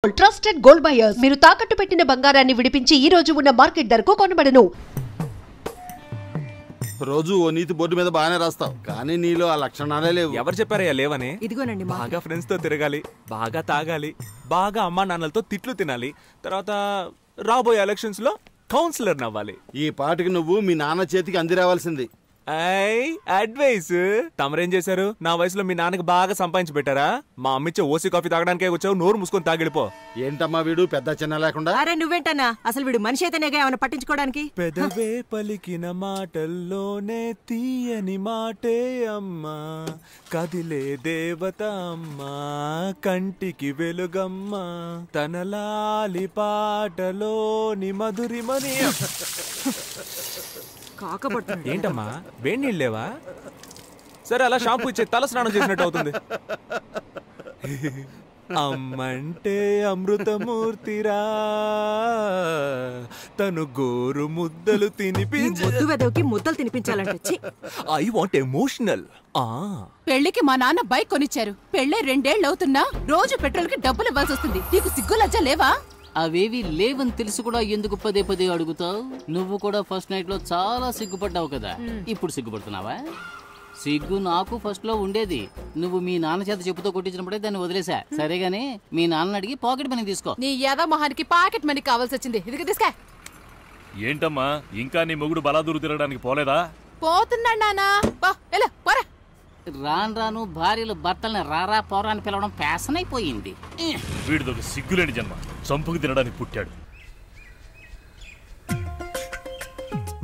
Trusted gold buyers మీరు తాకట్టు పెట్టిన బంగారాన్ని విడిపించి ఈ రోజు ఉన్న మార్కెట్ ధరకు కొనబడను. రోజు ఓ నీతి బోర్డు మీద బాగానే రాస్తావు, కానీ నీలో ఆ లక్షణాలే లేవు. ఎవరు చెప్పారయ్యా లేవని? ఇదిగోనండి. బాగా ఫ్రెండ్స్ తో తిరగాలి, బాగా తాగాలి, బాగా అమ్మా నాన్నలతో తిట్లు తినాలి, తర్వాత రాబోయే ఎలక్షన్స్ లో కౌన్సిలర్ నవ్వాలి. ఈ పాటికి నువ్వు మీ నాన్న చేతికి అంది రావాల్సింది. అడ్వైస్ తమరేం చేశారు? నా వయసులో మీ నాన్నకి బాగా సంపాదించి పెట్టారా? మా అమ్మిచ్చే ఓసీ కాఫీ తాగడానికే వచ్చావు, నోరు మూసుకొని తాగిడిపో. ఏంటమ్మా వీడు పెద్ద చిన్న లేకుండా? అరే నువ్వేంటన్నా, అసలు వీడు మనిషి అయితేనేగా ఏమైనా పట్టించుకోవడానికి? పెదవే పలికిన మాటల్లోనే తీయని మాటే అమ్మా, కదిలే దేవత అమ్మా, కంటికి వెలుగమ్మా, తన లాలి పాటలోని మధురిమని. ఏంటమ్మా వేడి నీళ్ళు లేవా? సరే అలా షాంపూ ఇచ్చే, తల స్నానం చేసినట్టు అవుతుంది. అమ్మంటే అమృతమూర్తిరా, తను గోరు ముద్దలు ముద్దలు తినిపించాలంటే ఐ వాంట్ ఎమోషనల్. పెళ్లికి మా నాన్న బైక్ కొనిచ్చారు. పెళ్ళే 2 ఏళ్ళు అవుతున్నా రోజు పెట్రోల్ కి డబ్బులు ఇవ్వాల్సి వస్తుంది. నీకు సిగ్గు లజ్జ లేవా? అవేవి లేవని తెలుసు కూడా ఎందుకు పదే పదే అడుగుతావు? నువ్వు కూడా ఫస్ట్ నైట్ లో చాలా సిగ్గుపడ్డావు కదా, ఇప్పుడు సిగ్గుపడుతున్నావా? సిగ్గు నాకు ఫస్ట్ లో ఉండేది. నువ్వు మీ నాన్న చేత చెప్పుతో కొట్టించినప్పుడే దాన్ని వదిలేసా. సరేగాని మీ నాన్న అడిగి పాకెట్ మనీ తీసుకో. నీ యాద మొహానికి పాకెట్ మనీ కావాల్సి వచ్చింది. ఇది తీసుకా. ఏంటమ్మా ఇంకా నీ మొగుడు బలాదూరు తిరగడానికి పోలేదా? పోతున్నాడు నానా. రాను రాను భార్యలు భర్తల్ని రారా పోరా అని పిలవడం ఫ్యాషన్ అయిపోయింది. వీడిదొక సిగ్గులేని జన్మ, చంపుకు తినడానికి పుట్టాడు.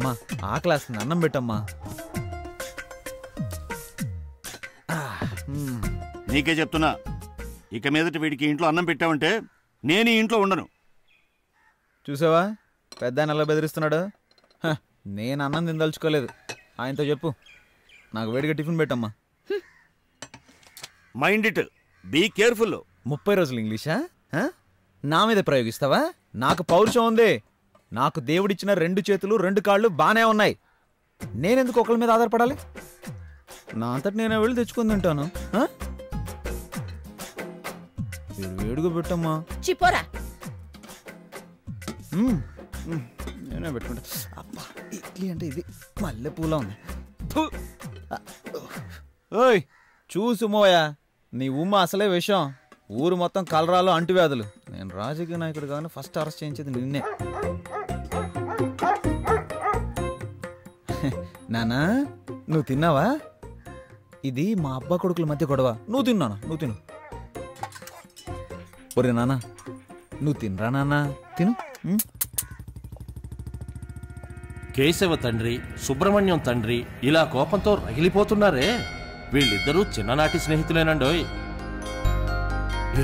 మా ఆకలేస్తుంది, అన్నం పెట్టమ్మా. నీకే చెప్తున్నా, ఇక మీదట వీడికి ఇంట్లో అన్నం పెట్టావంటే నేను ఈ ఇంట్లో ఉండను. చూసావా పెద్ద ఆయన ఎలా బెదిరిస్తున్నాడు? నేను అన్నం తినదలుచుకోలేదు. ఆయనతో చెప్పు నాకు వేడిగా టిఫిన్ పెట్టమ్మా. Mind it, be careful. 30 రోజులు ఇంగ్లీషా? నా మీద ప్రయోగిస్తావా? నాకు పౌరుషం ఉంది. నాకు దేవుడిచ్చిన 2 చేతులు 2 కాళ్ళు బానే ఉన్నాయి. నేనెందుకు ఒకళ్ళ మీద ఆధారపడాలి? నా అంతటి నేను వెళ్ళి తెచ్చుకుని తింటాను. వేడిగా పెట్టమ్మా. చిపోరా. నేనే పెట్టుకుంటా. అబ్బా ఇడ్లీ అంటే ఇది మల్లె పూల ఉంది. ఓయ్ చూసు మోయా, నీ ఉమ్మ అసలే విషయం. ఊరు మొత్తం కలరాలు అంటువ్యాధులు. నేను రాజకీయ నాయకుడు కానీ ఫస్ట్ అరెస్ట్ చేయించేది నిన్నే. నానా నువ్వు తిన్నావా? ఇది మా అబ్బా కొడుకుల మధ్య గొడవ. నువ్వు తిన్నానా? నువ్వు తిను. ఒరే నానా నువ్వు తినరా నాన్నా, తిను. కేశవ తండ్రి, సుబ్రహ్మణ్యం తండ్రి ఇలా కోపంతో రగిలిపోతున్నారే. వీళ్ళిద్దరూ చిన్ననాటి స్నేహితులేనండోయ్.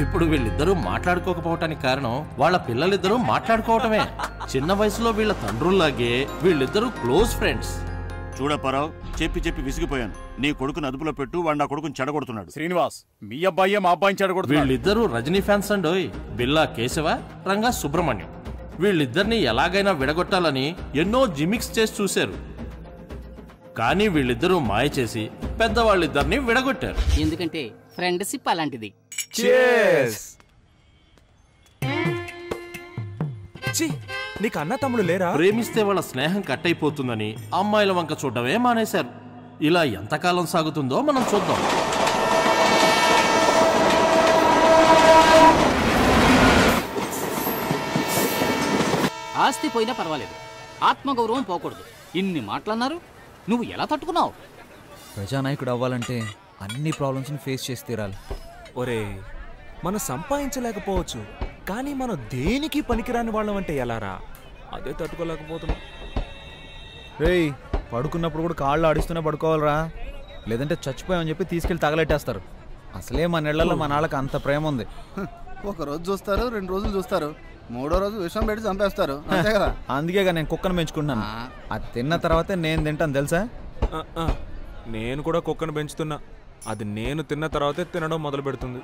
ఇప్పుడు వీళ్ళిద్దరూ మాట్లాడుకోకపోవటానికి కారణం వాళ్ళ పిల్లలిద్దరూ మాట్లాడుకోవటమే. చిన్న వయసులో వీళ్ళ తండ్రుల్లాగే వీళ్ళిద్దరూ క్లోజ్ ఫ్రెండ్స్. చూడప్పారావు, చెప్పి చెప్పి విసిగిపోయాను. నీ కొడుకుని అదుపులో పెట్టు, వాడు నా కొడుకుని చెడగొడుతున్నాడు. శ్రీనివాస్, మీ అబ్బాయి మా అబ్బాయిని చెడగొడుతున్నాడు. వీళ్ళిద్దరూ రజనీ ఫ్యాన్స్ అండోయ్. బిల్లా కేశవ, రంగా సుబ్రహ్మణ్యం. వీళ్ళిద్దరిని ఎలాగైనా విడగొట్టాలని ఎన్నో జిమిక్స్ చేసి చూశారు. కానీ వీళ్ళిద్దరూ మాయ చేసి పెద్దవాళ్ళిద్దరిని విడగొట్టారు. ఎందుకంటే ఫ్రెండ్షిప్ అలాంటిది. నీకు అన్న తమ్ముడు లేరా? ప్రేమిస్తే వాళ్ళ స్నేహం కట్ అయిపోతుందని అమ్మాయిల వంక చూడటమే మానేశారు. ఇలా ఎంతకాలం సాగుతుందో మనం చూద్దాం. ఆస్తి పోయినా పర్వాలేదు, ఆత్మగౌరవం పోకూడదు. ఇన్ని మాటలన్నారు, నువ్వు ఎలా తట్టుకున్నావు? ప్రజానాయకుడు అవ్వాలంటే అన్ని ప్రాబ్లమ్స్ని ఫేస్ చేసి తీరాలి. ఒరే మనం సంపాదించలేకపోవచ్చు, కానీ మనం దేనికి పనికిరాని వాళ్ళం అంటే ఎలారా? అదే తట్టుకోలేకపోతున్నాం. రేయ్ పడుకున్నప్పుడు కూడా కాళ్ళు ఆడిస్తూనే పడుకోవాలరా, లేదంటే చచ్చిపోయామని చెప్పి తీసుకెళ్ళి తగలెట్టేస్తారు. అసలే మన నెలల్లో మన వాళ్ళకి అంత ప్రేమ ఉంది. ఒక రోజు చూస్తారు, 2 రోజులు చూస్తారు, 3వ రోజు విషం పెట్టి చంపేస్తారు. అంతే కదా. అందుకేగా నేను కుక్కను పెంచుకుంటున్నాను. అది తిన్న తర్వాతే నేను తింటాను తెలుసా? నేను కూడా కుక్కను పెంచుతున్నా. అది నేను తిన్న తర్వాతే తినడం మొదలు పెడుతుంది.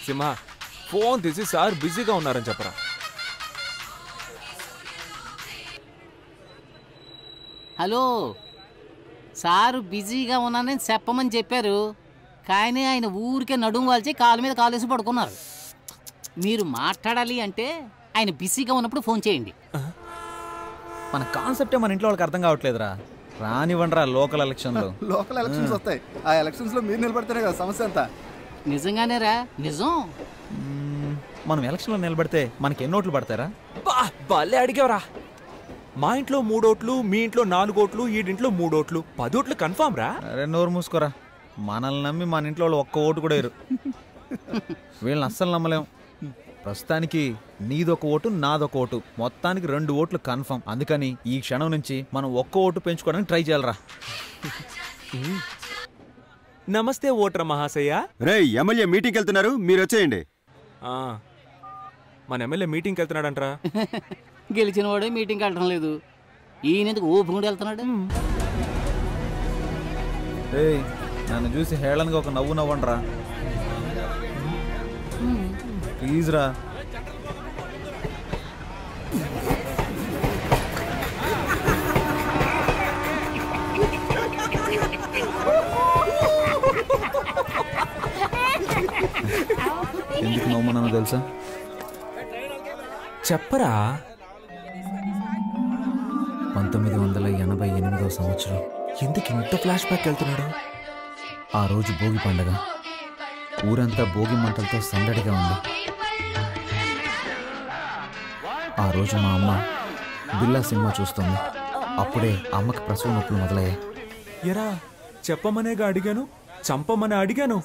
సింహ ఫోన్ తీసి సార్ బిజీగా ఉన్నారని చెప్పరా. హలో సారు బిజీగా ఉన్నానని చెప్పమని చెప్పారు. కానీ ఆయన ఊరికే నడుము వాల్చి కాలు మీద కాలేసి పడుకున్నారు. మీరు మాట్లాడాలి అంటే ఆయన బిజీగా ఉన్నప్పుడు ఫోన్ చేయండి. మన కాన్సెప్టే మన ఇంట్లో వాళ్ళకి అర్థం కావట్లేదురా. రానివ్వండిరా లోకల్ ఎలక్షన్లు. లోకల్ ఎలక్షన్స్ వస్తాయి. ఆ ఎలక్షన్స్ లో మీరు నిలబడితేనే కదా సమస్య అంతా. నిజంగానేరా, నిజం. మనం ఎలక్షన్లో నిలబడితే మనకి ఎన్ని ఓట్లు పడతారా? భలే అడిగావరా. మా ఇంట్లో 3 ఓట్లు, మీ ఇంట్లో 4 ఓట్లు, ఈడింట్లో 3 ఓట్లు, 10 ఓట్లు కన్ఫామ్ రా. అరే నోరు మూసుకోరా. మనల్ని నమ్మి మన ఇంట్లో వాళ్ళు ఒక్క ఓటు కూడా వేయరు. వీళ్ళని అస్సలు నమ్మలేం. ప్రస్తుతానికి నీదొక ఓటు, నాదొక ఓటు, మొత్తానికి 2 ఓట్లు కన్ఫర్మ్. అందుకని ఈ క్షణం నుంచి మనం ఒక్క ఓటు పెంచుకోవడానికి ట్రై చేయాలరా. నమస్తే ఓటర్ మహాశయ. రే ఎమ్మెల్యే మీటింగ్కి వెళ్తున్నారు, మీరు వచ్చేయండి. మన ఎమ్మెల్యే మీటింగ్కి వెళ్తున్నాడంట్రా. గెలిచిన వాడే మీటింగ్కి వెళ్ళడం లేదు, ఈయనెందుకు ఊపుకుంటూ వెళ్తున్నాడు. నన్ను చూసి హేళనగా ఒక నవ్వు నవ్వండిరా ప్లీజ్ రా. ఎందుకు నవ్వుమన్నానో తెలుసా? చెప్పరా. 1988వ సంవత్సరం. ఎందుకు ఇంత ఫ్లాష్ బ్యాక్ వెళ్తున్నాడు? ఆ రోజు భోగి పండగ. ఊరంతా భోగి మంటలతో సందడిగా ఉంది. ఆ రోజు మా అమ్మ బిల్లా సినిమా చూస్తుంది. అప్పుడే అమ్మకి ప్రసవ నొప్పులు మొదలయ్యాయి. ఎరా చెప్పమనేగా అడిగాను, చంపమని అడిగాను.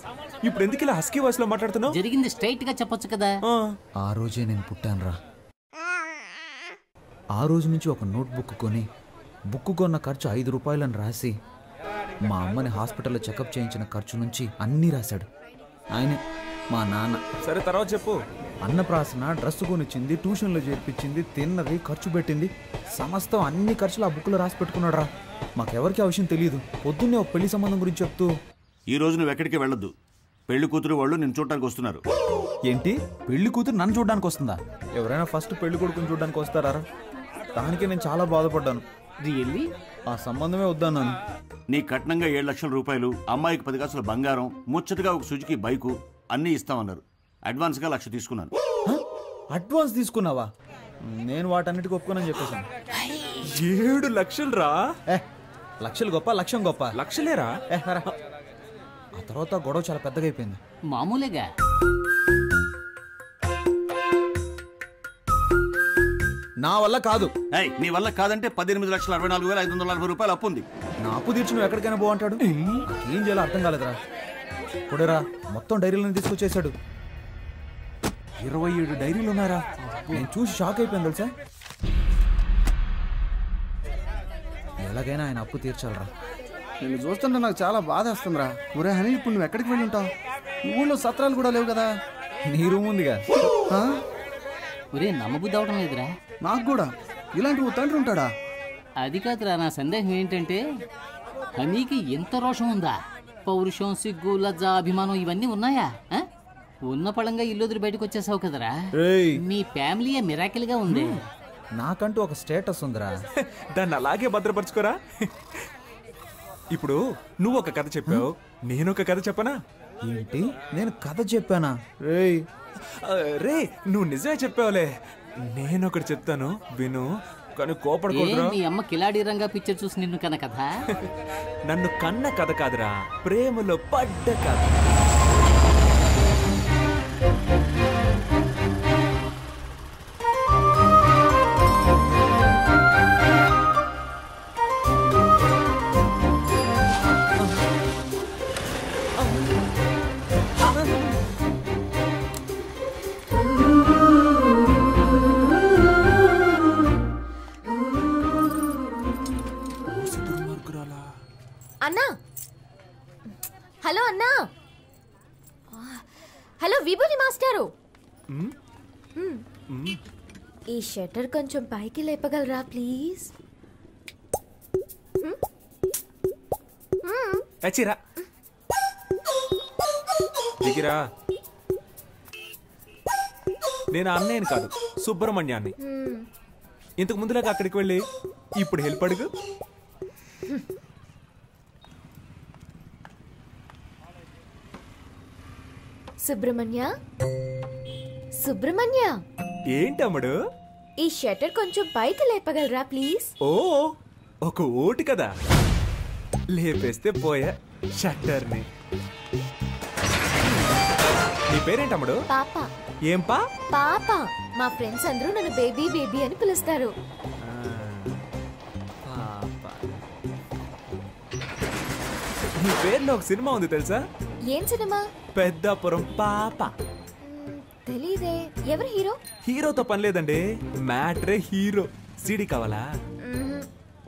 ఇప్పుడు ఎందుకు ఇలా హస్కీ వాయిస్ లో మాట్లాడుతున్నావు? జరిగింది స్ట్రైట్ గా చెప్పొచ్చు కదా. ఆ రోజే నేను పుట్టానురా. ఆ రోజు నుంచి ఒక నోట్బుక్ కొని బుక్ కొన్న ఖర్చు 5 రూపాయలని రాసి మా అమ్మని హాస్పిటల్లో చెకప్ చేయించిన ఖర్చు నుంచి అన్నీ రాశాడు ఆయనే, మా నాన్న. సరే తర్వాత చెప్పు. అన్నప్రాసన, డ్రెస్ కొనిచ్చింది, ట్యూషన్లో చేర్పించింది, తిన్నది, ఖర్చు పెట్టింది, సమస్తం అన్ని ఖర్చులు ఆ బుక్లో రాసి పెట్టుకున్నాడు రా. మాకెవరికి ఆ విషయం తెలియదు. పొద్దున్నే ఒక పెళ్లి సంబంధం గురించి చెప్తూ, ఈ రోజు నువ్వు ఎక్కడికి వెళ్ళొద్దు, పెళ్లి కూతురు వాళ్ళు నిన్ను చూడటానికి వస్తున్నారు. ఏంటి పెళ్లి కూతురు నన్ను చూడడానికి వస్తుందా? ఎవరైనా ఫస్ట్ పెళ్లి కొడుకుని చూడడానికి వస్తారా? దానికే నేను చాలా బాధపడ్డాను. రియల్లీ? ఆ సంబంధమే వద్దన్నాను. నీ కట్నంగా 7 లక్షల రూపాయలు, అమ్మాయికి 10 కాసుల బంగారం, ముచ్చటగా ఒక సుజుకి బైకు అన్నీ ఇస్తామన్నారు. అడ్వాన్స్గా 1 లక్ష తీసుకున్నాను. అడ్వాన్స్ తీసుకున్నావా? నేను వాటన్నిటికి ఒప్పుకోనని చెప్పేశాను. 7 లక్షలు రా. లక్షలు గొప్ప, లక్ష్యం గొప్ప. లక్షలేరా? ఆ తర్వాత గొడవ చాలా పెద్దగా అయిపోయింది. మామూలుగా నా వల్ల కాదు. నీ వల్ల కాదంటే 18,64,540 రూపాయలు అప్పు ఉంది. నా అప్పు తీర్చి నువ్వు ఎక్కడికైనా పో అంటాడు. ఏం చేయాలో అర్థం కాలేదురా. కొడేరా మొత్తం డైరీలను తీసుకొచ్చేసాడు. 27 డైరీలు ఉన్నారా? నేను చూసి షాక్ అయిపోయాను తెలుసా. ఎలాగైనా ఆయన అప్పు తీర్చాలరా. నేను చూస్తుంటే నాకు చాలా బాధ వస్తుందిరా. ఒరే హనీ, ఇప్పుడు నువ్వు ఎక్కడికి వెళ్ళి ఉంటావు? ఊళ్ళో సత్రాలు కూడా లేవు కదా. నీ రూమ్ ఉందిగా. ఒరే నమ్మబుద్ధి అవడం లేదురా. నాకు కూడా ఇలాంటి ఓ తండ్రి ఉంటాడా? అది కాదురా, నా సందేహం ఏంటంటే హనీకి ఎంత రోషం ఉందా? పౌరుషం, సిగ్గు, లజ్జ, అభిమానం ఇవన్నీ ఉన్నాయా? ఉన్న పడంగా ఇల్లు వదిలి బయటకు వచ్చేసావు కదరా. మీ ఫ్యామిలీ మిరాకిల్ గా ఉంది. నాకంటూ ఒక స్టేటస్ ఉందిరా. దాన్ని అలాగే భద్రపరచుకోరా. ఇప్పుడు నువ్వు ఒక కథ చెప్పావు, నేను ఒక కథ చెప్పనా? ఏంటి, నేను కథ చెప్పానా? రే నువ్వు నిజమే చెప్పావులే. నేను ఒకటి చెప్తాను విను, కానీ కోపడకూడదురా. మీ అమ్మ కిలాడి రంగా పిక్చర్ చూసి నిన్ను కన్న కథ? నన్ను కన్న కథ కాదురా, ప్రేమలో పడ్డ కథ. అన్నా, హలో అన్నా. హలో విభూతి మాస్టారు, ఈ షట్టర్ కొంచెం పైకి లేపగలరా ప్లీజ్? దిగిరా. నేను అన్నయ్యని కాదు, సుబ్రహ్మణ్యాన్ని. ఇంతకు ముందులాగా అక్కడికి వెళ్ళి ఇప్పుడు హెల్ప్ అడుగు. సుబ్రహ్మణ్య సుబ్రహ్మణ్య ఏంటమ్ముడు? ఈ షట్టర్ కొంచెం పైకి లేపగలరా ప్లీజ్? ఓ ఒక ఓటు కదా, లేపేస్తే పోయా షట్టర్ని. నీ పేరేంటమ్ముడు? పాప. ఏం పా? పాప. మా ఫ్రెండ్స్ అందరూ నన్ను బేబీ బేబీ అని పిలుస్తారు. నీ పేరులో ఒక సినిమా ఉంది తెలుసా? ఏం సినిమా? పెద్దాపురం పాప. తెలీదే. ఎవరు హీరో? హీరోతో పని లేదండి, మ్యాటరే హీరో. సీడీ కావాలా?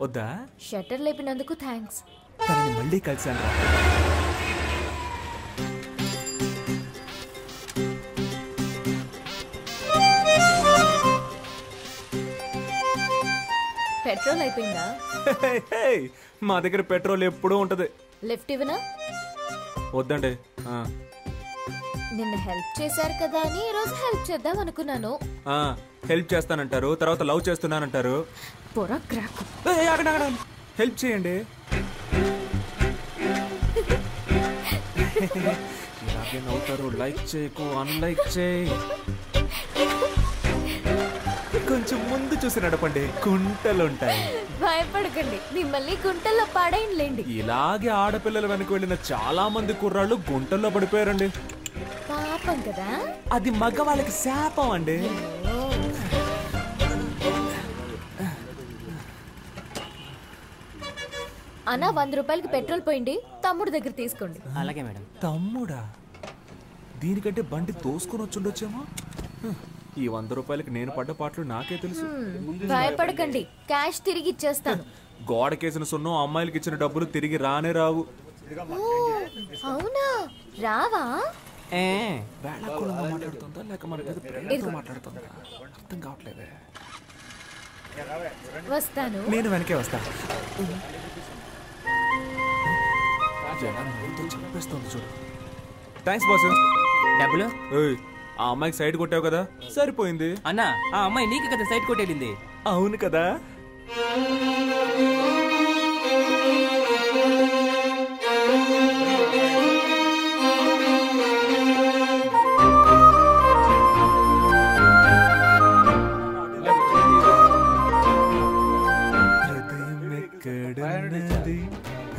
వద్దా? షట్టర్ లేపినందుకు థ్యాంక్స్. తనని మళ్ళీ కలిసాను. పెట్రోల్ అయిపోయిందా? మా దగ్గర పెట్రోల్ ఎప్పుడూ ఉంటది. లిఫ్ట్ ఇవ్వనా? వద్దండి. నిన్న హెల్ప్ చేశారు కదా అని ఈ రోజు హెల్ప్ చేద్దాం అనుకున్నాను. హెల్ప్ చేస్తానంటారు, తర్వాత లవ్ చేస్తున్నానంటారు. పొర క్రాక్. హెల్ప్ చేయండి. ఇలాగే నవ్వుతారు. లైక్ చేయకు, అన్లైక్ చేయి. కొంచెం ముందు చూసి నడపండి, కుంటలుంటాయి. భయపడకండి, మిమ్మల్ని గుంటల్లో పడేయండి. ఇలాగే ఆడపిల్లల వెనక వెళ్ళిన చాలా మంది కుర్రాళ్ళు గుంటల్లో పడిపోయారండి. పాపం కదా. అది మగవాళ్ళకి శాపం అండి. అన్నా 100 రూపాయలకి పెట్రోల్ పోయింది, తమ్ముడు దగ్గర తీసుకోండి. అలాగే మేడం. తమ్ముడా? దీనికంటే బండి తోసుకొని వచ్చుండొచ్చేమో. ఈ 100 రూపాయలకి నేను పడ్డ పాటలు నాకే తెలుసు. భయపడకండి, క్యాష్ తిరిగి ఇచ్చేస్తాను. గోడకేసిన సున్నం అమ్మాయిలకి ఇచ్చిన డబ్బులు తిరిగి రానే రావు. అవునా? రావా? మాట్లాడుతుందా లేక మన మీద ప్రేమతో మాట్లాడుతుందా అర్థం కావట్లేదే. వస్తాను. నేను వెనకే వస్తా. చెప్పేస్తుంది చూడు. Thanks boss. డబ్బులు? ఆ అమ్మాయికి సైడ్ కొట్టావు కదా, సరిపోయింది. అన్నా ఆ అమ్మాయి నీకు కదా సైడ్ కొట్టేళ్ళింది. అవును కదా.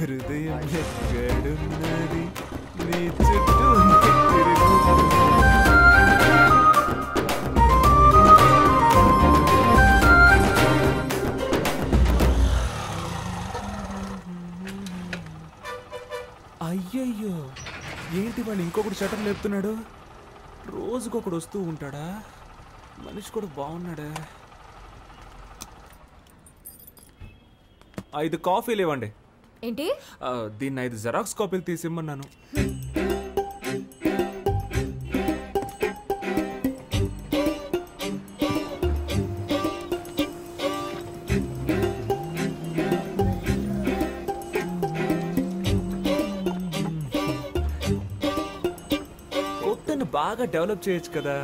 హృదయం ఎక్కడున్నది, నీ చుట్టూ అయ్యయ్యో, ఏంటి వాళ్ళు ఇంకొకటి షటర్ లేపుతున్నాడు? రోజుకొకడు వస్తూ ఉంటాడా? మనిషి కూడా బాగున్నాడా? 5 కాఫీలు ఇవ్వండి. ఏంటి? దీన్ని 5 జెరాక్స్ కాపీలు తీసిమ్మన్నాను. కొత్తను బాగా డెవలప్ చేయొచ్చు కదా.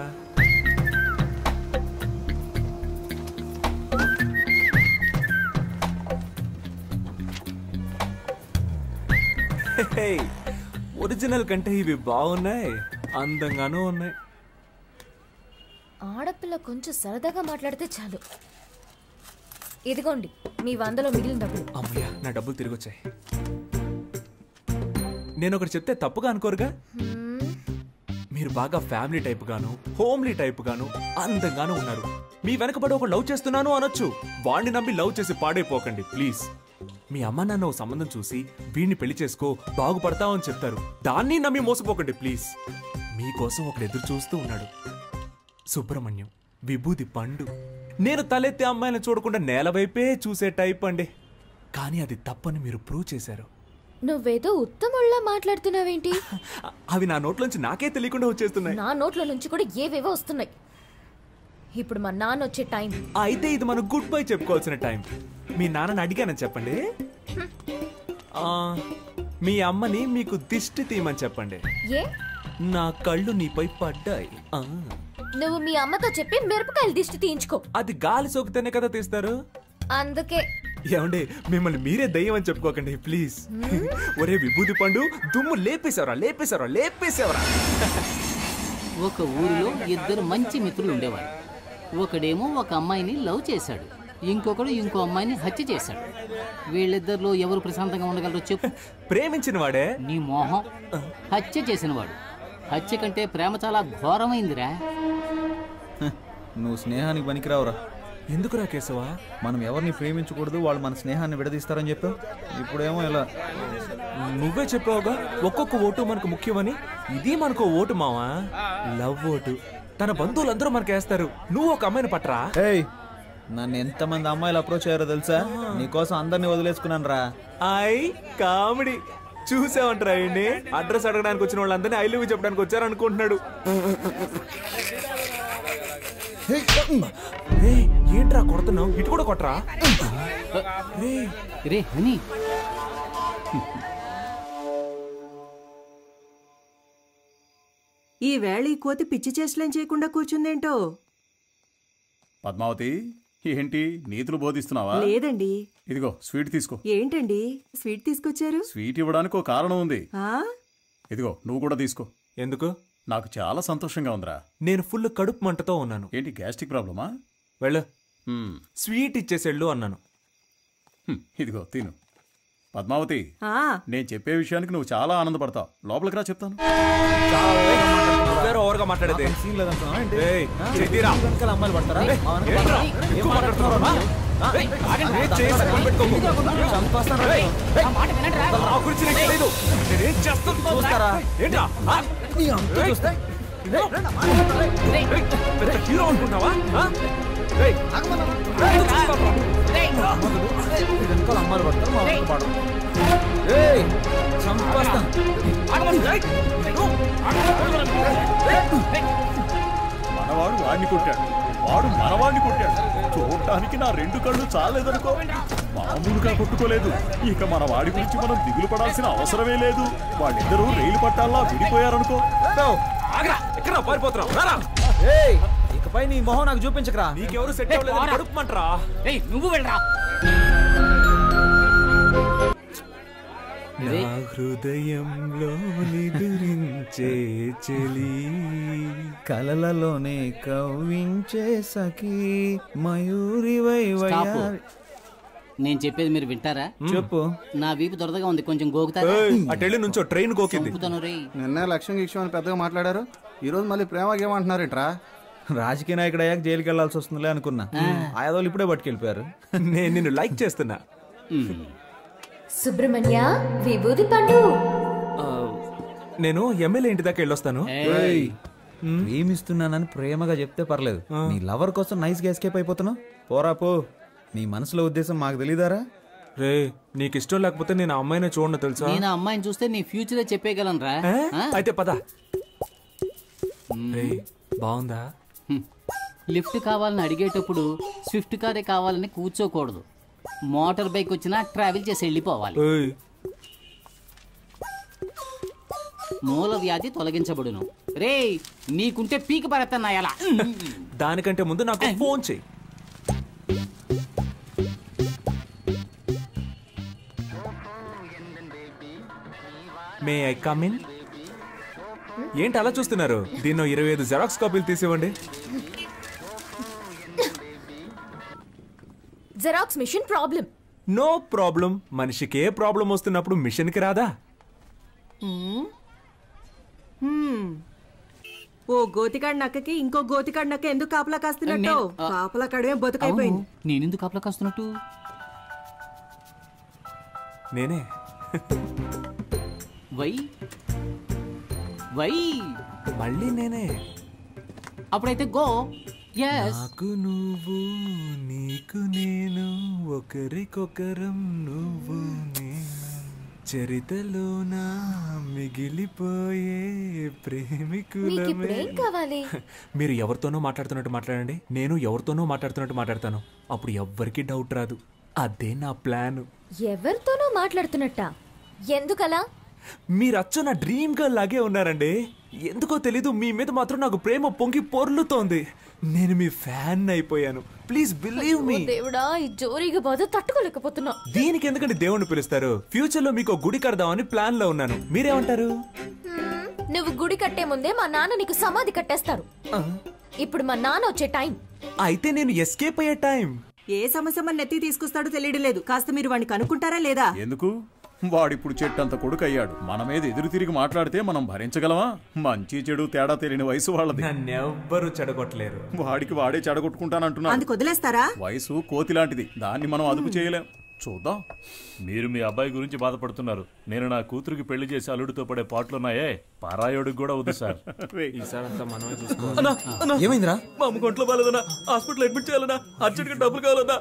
ఒరిజినల్ కంటే ఇవి బాగున్నాయి, అందంగానూ ఉన్నాయి. ఆడపిల్ల కొంచెం సరదాగా మాట్లాడితే చాలు. ఇదిగోండి మీ 100లో మిగిలిన డబ్బులు. అమ్మయ్యా, నా డబ్బులు తిరిగి వచ్చాయి. నేను ఒకటి చెప్తే తప్పుగా అనుకోరుగా? మీరు బాగా ఫ్యామిలీ టైప్ గాను, హోమ్లీ టైప్ గాను, అందంగానూ ఉన్నారు. మీ వెనకబడి ఒక లవ్ చేస్తున్నాను అనొచ్చు. వాడిని నమ్మి లవ్ చేసి పాడైపోకండి ప్లీజ్. మీ అమ్మ నాన్న ఓ సంబంధం చూసి వీడిని పెళ్లి చేసుకో బాగుపడతావని చెప్తారు, దాన్ని నమ్మి మోసపోకండి ప్లీజ్. మీకోసం ఒకడు ఎదురు చూస్తూ ఉన్నాడు. సుబ్రహ్మణ్యం, విభూది పండు. నేను తలెత్తే అమ్మాయిని చూడకుండా నేల వైపే చూసే టైప్ అండి. కానీ అది తప్పని మీరు ప్రూవ్ చేశారు. నువ్వేదో ఉత్తముళ్ళ మాట్లాడుతున్నావేంటి? అవి నా నోట్లోంచి నాకే తెలియకుండా వచ్చేస్తున్నాయి. నా నోట్ల నుంచి కూడా ఏవేవో వస్తున్నాయి. ఇప్పుడు మా నాన్న వచ్చే టైం. అయితే ఇది మనం గుడ్ బై చెప్పుకోవాల్సిన టైం. మీ నాన్నని అడిగానని చెప్పండి. మీ అమ్మని మీకు దిష్టి తీయమని చెప్పండి. ఏ? నా కళ్ళు నీపై పడ్డాయి. నువ్వు మీ అమ్మతో చెప్పి మిరపకాయలు దిష్టి తీయించుకో. అది గాలి సోకితేనే కదా తీస్తారు. అందుకే ఏమండి, మిమ్మల్ని మీరే దయ్యం అని చెప్పుకోకండి ప్లీజ్. ఒరే విభూది పండు, దుమ్ము లేపేశావరా లేపేశావరా లేపేశావరా. ఒక ఊరిలో ఇద్దరు మంచి మిత్రులు ఉండేవారు. ఒకడేమో ఒక అమ్మాయిని లవ్ చేశాడు, ఇంకొకడు ఇంకో అమ్మాయిని హత్య చేశాడు. వీళ్ళిద్దరిలో ఎవరు ప్రశాంతంగా ఉండగలరో చెప్పు. ప్రేమించిన వాడే. నీ మోహం. హత్య చేసిన వాడు. హత్య కంటే ప్రేమ చాలా ఘోరమైందిరా. నువ్వు స్నేహానికి పనికిరావురా. ఎందుకురా కేశవా? మనం ఎవరిని ప్రేమించకూడదు, వాళ్ళు మన స్నేహాన్ని విడదీస్తారని చెప్పావు. ఇప్పుడేమో ఇలా నువ్వే చెప్పావుగా ఒక్కొక్క ఓటు మనకు ముఖ్యమని. ఇది మనకు ఓటు మావా, లవ్ ఓటు. తన బంధువులందరూ మనకు వేస్తారు. నువ్వు ఒక అమ్మాయిని పట్టరా. ఏయ్, నన్ను ఎంతమంది అమ్మాయిలు అప్రోచ్ అయ్యారో తెలుసా? నీకోసం అందరినీ వదిలేసుకున్నాను రా. కామెడీ చూసావంటరా? అడ్రస్ అడగడానికి వచ్చిన వాళ్ళందరినీ ఐ లవ్ యూ చెప్పడానికి వచ్చారనుకుంటున్నాడు. ఏంట్రా కొడుతున్నావు? ఇటు కూడా కొట్టరా. రే హనీ, ఈ వేళ ఈ కోతి పిచ్చి చేష్టలేం చేయకుండా కూర్చుందేంటో. పద్మావతి, ఏంటి నీతులు బోధిస్తున్నావా? లేదండి. ఇదిగో స్వీట్ తీసుకో. ఏంటండి స్వీట్ తీసుకొచ్చారు? స్వీట్ ఇవ్వడానికి ఒక కారణం ఉంది. ఇదిగో నువ్వు కూడా తీసుకో. ఎందుకు? నాకు చాలా సంతోషంగా ఉందిరా. నేను ఫుల్ కడుపు మంటతో ఉన్నాను. ఏంటి గ్యాస్ట్రిక్ ప్రాబ్లమా? వెళ్ళు, స్వీట్ ఇచ్చేసేళ్ళు అన్నాను. ఇదిగో తిను. పద్మావతి, నేను చెప్పే విషయానికి నువ్వు చాలా ఆనందపడతావు. లోపలికి రా, చెప్తాను. ఓవర్గా మాట్లాడేది అమ్మాయిలు పడతారా? హీరో అనుకుంటున్నావా? అమ్మాయిలు పడతారు. మనవాడు వాడిని కొట్టాడు, వాడు మనవాడిని కొట్టాడు. చూడటానికి నా రెండు కళ్ళు చాలేదనుకో. మామూలుగా కొట్టుకోలేదు. ఇక మన వాడి గురించి మనం దిగులు పడాల్సిన అవసరమే లేదు. వాళ్ళిద్దరూ రైలు పట్టాలా విడిపోయారనుకో. ఇకపై నీ మొహం నాకు చూపించకరా. నీకెవరు సెట్ అవ్వలేదు కడుపుమంటరా. నువ్వు వెళ్ళరా. నా హృదయంలో నిదురించే చెలి, కలలలోనే కవ్వించే సఖీ, మయూరివై వయ్యారి. నేను చెప్పేది మీరు వింటారా? చెప్పు. నా వీపు దొరదగా ఉంది, కొంచెం గోకుతారా? అటెళ్ళి నుంచో ట్రైన్ గోకింది. నిన్న లక్ష్యం గిక్ష్యం అని పెద్దగా మాట్లాడారు, ఈ రోజు మళ్ళీ ప్రేమకి ఏమంటున్నారేంట్రా? రాజకీయ నాయకుడు అయ్యాక జైలుకి వెళ్లాల్సి వస్తుందిలే అనుకున్నా. ఆయాదోళ్ళు ఇప్పుడే పట్టుకెళ్ళిపోయారు. నేను నిన్ను లైక్ చేస్తున్నా. సుబ్రహ్మణ్య, విభూది పండు. నేను ఎమ్మెల్యే ఇంటి దాకా వెళ్ళొస్తాను. ప్రేమిస్తున్నానని ప్రేమగా చెప్తే పర్లేదు, నీ లవర్ కోసం నైస్ గా ఎస్కేప్ అయిపోతున్నావు. పోరా పో. నీ మనసులో ఉద్దేశం మాకు తెలియదారా? రే, నీకు ఇష్టం లేకపోతే నేను ఆ అమ్మాయిని చూడను తెలుసా? నేను అమ్మాయిని చూస్తే నీ ఫ్యూచర్ చెప్పేయగలను రా. అయితే పద. బాగుందా? లిఫ్ట్ కావాలని అడిగేటప్పుడు స్విఫ్ట్ కారే కావాలని కూర్చోకూడదు. మోటార్ బైక్ వచ్చినా ట్రావెల్ చేసి వెళ్ళిపోవాలి. మూల వ్యాధి తొలగించబడును. రే, నీకుంటే పీకి పడతాను ఎలా? దానికంటే ముందు నాకు ఫోన్ చెయ్యి. May I come in? ఏంటి అలా చూస్తున్నారు? దీన్నో 25 జెరాక్స్ కాపీలు తీసివ్వండి. Xerox machine problem. No problem. మనిషికి ఏ ప్రాబ్లం వస్తున్నప్పుడు మిషన్ కి రాదా? ఓ గోతికాడి నక్కకి ఇంకో గోతికాడి నక్క ఎందుకు కాపలా కాస్తున్నట్టు? కాపలా కాడమే బతుకైపోయింది. నేనెందుకు కాపలా కాస్తున్నట్టు? నేనే. వై వై మళ్ళీ నేనే. అప్పుడైతే గో. నాకు నువ్వు, నీకు నేను, ఒకరికొకరం నువ్వు నేను, చరితలోన మిగిలిపోయే ప్రేమికులమే. మీరు ఎవరితోనో మాట్లాడుతున్నట్టు మాట్లాడండి, నేను ఎవరితోనో మాట్లాడుతున్నట్టు మాట్లాడతాను. అప్పుడు ఎవ్వరికి డౌట్ రాదు. అదే నా ప్లాన్. ఎవరితోనో మాట్లాడుతున్నట్ట? ఎందుకలా? మీరు అచ్చో నా డ్రీమ్ గర్ల్ లాగే ఉన్నారండి. ఎందుకో తెలీదు, మీ మీద మాత్రం నాకు ప్రేమ పొంగి పొర్లుతోంది. నేను మీ ఫ్యాన్ అయిపోయాను. Please believe me. దేవుడా, ఈ జోరీగా బాధ తట్టుకోలేకపోతున్నా. దీనికి ఎందుకంటే దేవుణ్ణి పిలుస్తారు? ఫ్యూచర్ లో మీకు గుడి కడదామని ప్లాన్ లో ఉన్నాను. మీరేమంటారు? నువ్వు గుడి కట్టే ముందే మా నాన్న నీకు సమాధి కట్టేస్తారు. ఇప్పుడు మా నాన్న వచ్చే టైం. అయితే నేను ఎస్కేప్ అయ్యే టైం. ఏ సమస్య మన నెత్తి తీసుకొస్తాడో తెలియడం లేదు. కాస్త మీరు వాడిని కనుక్కుంటారా లేదా? ఎందుకు? వాడిప్పుడు చెట్టంత కొడుకు అయ్యాడు. మన మీద ఎదురు తిరిగి మాట్లాడితే మనం భరించగలమా? మంచి చెడు తేడా తెలియని వయసు వాళ్ళది. నన్నెవ్వరూ చెడగొట్టలేరు. వాడికి వాడే చెడగొట్టుకుంటానంటున్నాడు. అందుకు వదిలేస్తారా? వయసు కోతి లాంటిది, దాన్ని మనం అదుపు చేయలేం. చూద్దాం. మీరు మీ అబ్బాయి గురించి బాధపడుతున్నారు. నేను నా కూతురికి పెళ్లి చేసి అల్లుడితో పడే పాటలున్నాయే, పారాయోడికి కూడా వద్దు సార్. ఈసారంతా మనమే చూసుకోవాలి. ఏమైందిరా? మా అమ్మ ఒంట్లో బాలేదన్నా, హాస్పిటల్ అడ్మిట్ చేయాలన్నా, అర్జెంట్గా డబ్బులు కావాలన్నా.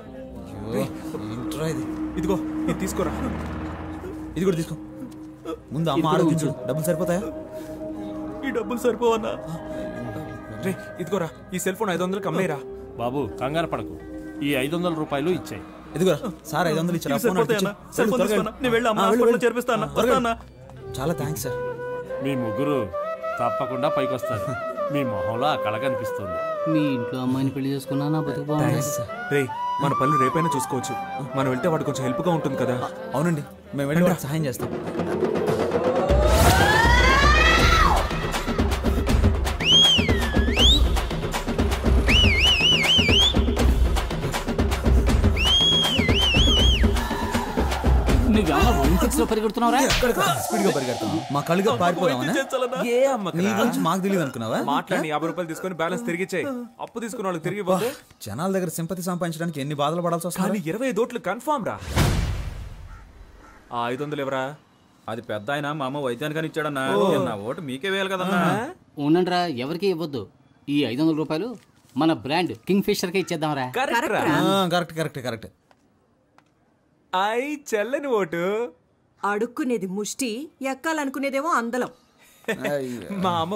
ఇదిగో ఇది తీసుకోరా. ఇది కూడా తీసుకో. ముందు అమ్మ ఆరోగించు. డబ్బులు సరిపోతాయా? ఈ డబ్బులు సరిపోవన్నా. రే ఇదిగోరా, ఈ సెల్ ఫోన్ 500 అమ్మేరా. బాబు కంగారు పడకు, ఈ 500 రూపాయలు ఇచ్చాయి. ఇదిగోరా సార్, 500 ఇచ్చారా? చాలా థ్యాంక్స్ సార్. మీ ముగ్గురు తప్పకుండా పైకొస్తారు. మీ మొహంలో ఆ కళ కనిపిస్తుంది. మీ ఇంట్లో అమ్మాయిని పెళ్లి చేసుకున్నా నా బతుకు బాగుంది. రే మన పనులు రేపైనా చూసుకోవచ్చు. మనం వెళ్తే వాడు కొంచెం హెల్ప్ గా ఉంటుంది కదా. అవునండి, మేము వెళ్ళి వాడికి సహాయం చేస్తాం. పరిగెడుతున్నావురా? స్పీడ్గా పరిగెడుతున్నాం. మా కళ్ళుగా పారిపోదామని. ఏ అమ్మ నీ గురించి మాకు తెలియదు అనుకున్నావా? మాట్లాడి 50 రూపాయలు తీసుకొని బ్యాలెన్స్ తిరిగిచ్చాయి. అప్పు తీసుకున్న వాళ్ళకి తిరిగి పోతే జనాల దగ్గర సింపతి సంపాదించడానికి ఎన్ని బాధలు పడాల్సి వస్తుంది. 25 ఓట్లు కన్ఫామ్ రా. ఆ 500 ఎవరా? అది పెద్ద ఆయన మా అమ్మ వైద్యానికి ఇచ్చాడన్నా. నా ఓటు మీకే వేయాలి కదన్నా. ఉండండిరా, ఎవరికి ఇవ్వద్దు. ఈ 500 రూపాయలు మన బ్రాండ్ కింగ్ ఫిషర్ కే ఇచ్చేద్దాంరా. కరెక్ట్. చెల్లని ఓటు. అడుక్కునేది ముష్టి, ఎక్కాలనుకునేదేమో అందలం. మా అమ్మ